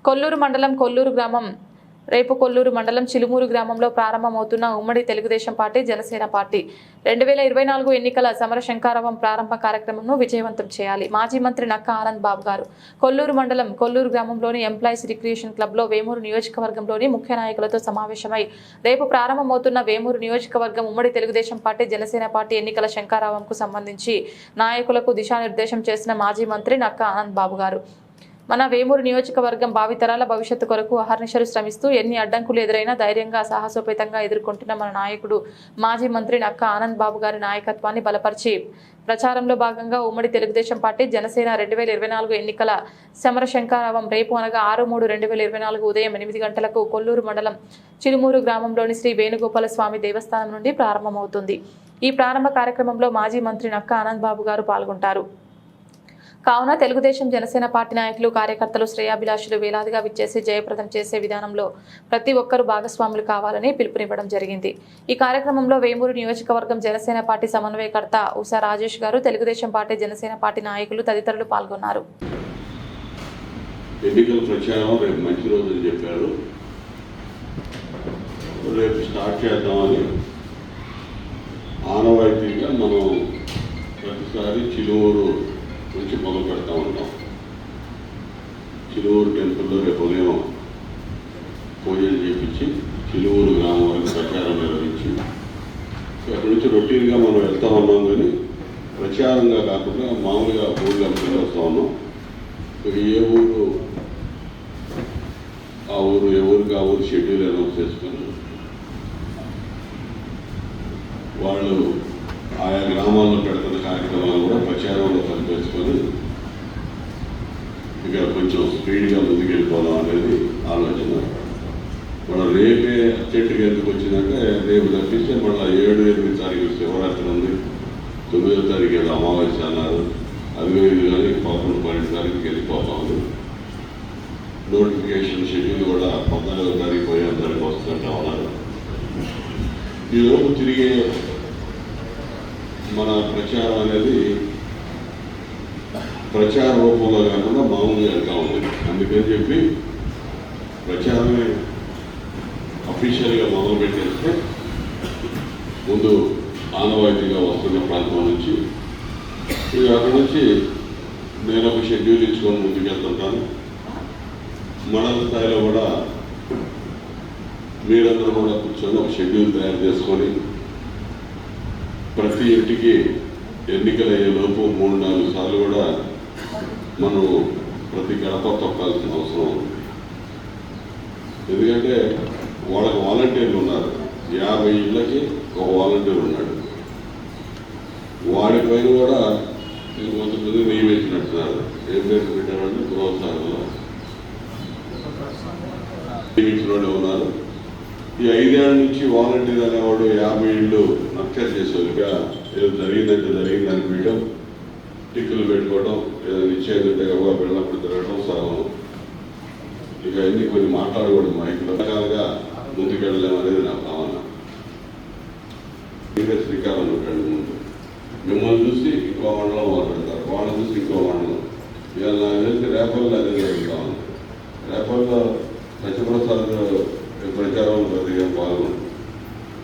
కొల్లూరు మండలం కొల్లూరు గ్రామం రేపు కొల్లూరు మండలం చిలుమూరు గ్రామంలో ప్రారంభమవుతున్న ఉమ్మడి తెలుగుదేశం పార్టీ జనసేన పార్టీ 2024 ఎన్నికల సమర శంఖారావం ప్రారంభ కార్యక్రమంను విజయవంతం చేయాలి. మాజీ మంత్రి నక్కా ఆనంద్ బాబు గారు కొల్లూరు మండలం కొల్లూరు గ్రామంలోని ఎంప్లాయీస్ రిక్రియేషన్ క్లబ్ లో వేమూరు నియోజకవర్గంలోని ముఖ్య నాయకులతో సమావేశమై రేపు ప్రారంభమవుతున్న వేమూరు నియోజకవర్గం ఉమ్మడి తెలుగుదేశం పార్టీ జనసేన పార్టీ ఎన్నికల శంఖారావంకు సంబంధించి నాయకులకు దిశానిర్దేశం చేసిన మాజీ మంత్రి నక్కా ఆనంద్ బాబు గారు మన వేమూరు నియోజకవర్గం భావితరాల భవిష్యత్తు కొరకు అహర్నిశలు శ్రమిస్తూ ఎన్ని అడ్డంకులు ఎదురైనా ధైర్యంగా సాహసోపేతంగా ఎదుర్కొంటున్న మన నాయకుడు మాజీ మంత్రి నక్కా ఆనంద్ బాబు గారి నాయకత్వాన్ని బలపరిచి ప్రచారంలో భాగంగా ఉమ్మడి తెలుగుదేశం పార్టీ జనసేన 2024 ఎన్నికల సమర శంఖారావం రేపు అనగా 6/3/2024 ఉదయం 8 గంటలకు కొల్లూరు మండలం చిలుమూరు గ్రామంలోని శ్రీ వేణుగోపాల స్వామి దేవస్థానం నుండి ప్రారంభమవుతుంది. ఈ ప్రారంభ కార్యక్రమంలో మాజీ మంత్రి నక్కా ఆనంద్ బాబు గారు పాల్గొంటారు. కావున తెలుగుదేశం జనసేన పార్టీ నాయకులు కార్యకర్తలు శ్రేయాభిలాషులు వేలాదిగా విచ్చేసి జయప్రదం చేసే విధానంలో ప్రతి ఒక్కరూ భాగస్వాములు కావాలని పిలుపునివ్వడం జరిగింది. ఈ కార్యక్రమంలో వేమూరు నియోజకవర్గం జనసేన పార్టీ సమన్వయకర్త ఉషా రాజేష్ గారు, తెలుగుదేశం పార్టీ జనసేన పార్టీ నాయకులు తదితరులు పాల్గొన్నారు. ఎన్నికల ప్రచారం రేపు మంచి రోజుని చెప్పారు. రేపు స్టార్ట్ చేద్దామని ఆనవాయితీగా మనం ప్రతిసారి చిలుమూరు నుంచి మొదలు పెడతా ఉంటాం. చిలుమూరు టెంపుల్లో రేపు ఉదయం పూజలు చేయించి చిలుమూరు గ్రామం వరకు ప్రచారం నిర్వహించి అక్కడి నుంచి రొటీన్గా మనం వెళ్తా ఉన్నాం. కానీ ప్రచారంగా కాకుండా మామూలుగా ఊళ్ళో అమ్ముకుని వస్తూ ఉన్నాం. ఏ ఊరు ఆ ఊరు షెడ్యూల్ అనౌన్స్ చేసుకుని వాళ్ళు ఆయా గ్రామాల్లో పెడుతున్న కార్యక్రమాలు కూడా ప్రచారంలో పనిచేసుకొని ఇక కొంచెం స్పీడ్గా ముందుకెళ్ళిపోదాం అనేది ఆలోచన. మనం రేపే చెట్టుకి ఎందుకు వచ్చిందంటే రేపు తప్పిస్తే మళ్ళీ 7-8 తారీఖు శివరాత్రి ఉంది, 9వ తారీఖు ఏదో అమావాస్య అన్నారు. అది కానీ 11-12 తారీఖుకి వెళ్ళిపోతాము. నోటిఫికేషన్ షెడ్యూల్ కూడా 14వ తారీఖు 15వ తారీఖు వస్తుందంటే ఉన్నారు. ఈలోపు తిరిగే మన ప్రచారం అనేది ప్రచార రూపంలో కాకుండా మామూలుగా వెళ్తూ ఉంటుంది. అందుకని చెప్పి ప్రచారమే అఫీషియల్గా మొదలు పెట్టేస్తే ముందు ఆనవాయితీగా వస్తున్న ప్రాంతం నుంచి ఇక అక్కడి నుంచి నేను ఒక షెడ్యూల్ ఇచ్చుకొని ముందుకెళ్తుంటాను. మండల స్థాయిలో కూడా మీరందరూ కూడా కూర్చొని ఒక షెడ్యూల్ తయారు చేసుకొని ప్రతి ఇంటికి ఎన్నికలయ్యే లోపు 3-4 సార్లు కూడా మనం ప్రతి గడప తొక్కాల్సిన అవసరం ఉంది. ఎందుకంటే వాళ్ళకి వాలంటీర్లు ఉన్నారు. 50 ఇళ్ళకి ఒక వాలంటీర్ ఉన్నాడు. వాడిపైన కూడా కొంతమంది నియమించినట్టున్నారు. ఏం పేరు పెట్టారంటే గృహస్థానంలో నియమించిన వాళ్ళు ఉన్నారు. ఈ 5 ఏళ్ల నుంచి వాలంటీర్ అనేవాడు 50 ఇళ్ళు నక్చర్ చేసేవాళ్ళుగా ఏదో జరిగిందంటే జరిగింది అనిపించడం, టిక్కులు పెట్టుకోవడం, ఏదో నిశ్చయిందంటే ఎవరు వెళ్ళినప్పుడు తిరగడం సగం. ఇక అన్ని కొన్ని మాట్లాడకూడదు మైకులో. రకాలుగా ముందుకెళ్ళలేము అనేది నా భావన. శ్రీకారం పెట్టండి. ముందు మిమ్మల్ని చూసి ఇంకో మండలం వాళ్ళు పెడతారు, వాళ్ళని చూసి ఇంకో మండలం. ఇవాళ నాకు తెలిసి రేపల్లో అదే జరుగుతా ఉంది. రేపల్లో సత్యప్రసాద్ ప్రచారంలో కొద్దిగా పాల్గొంటుంది.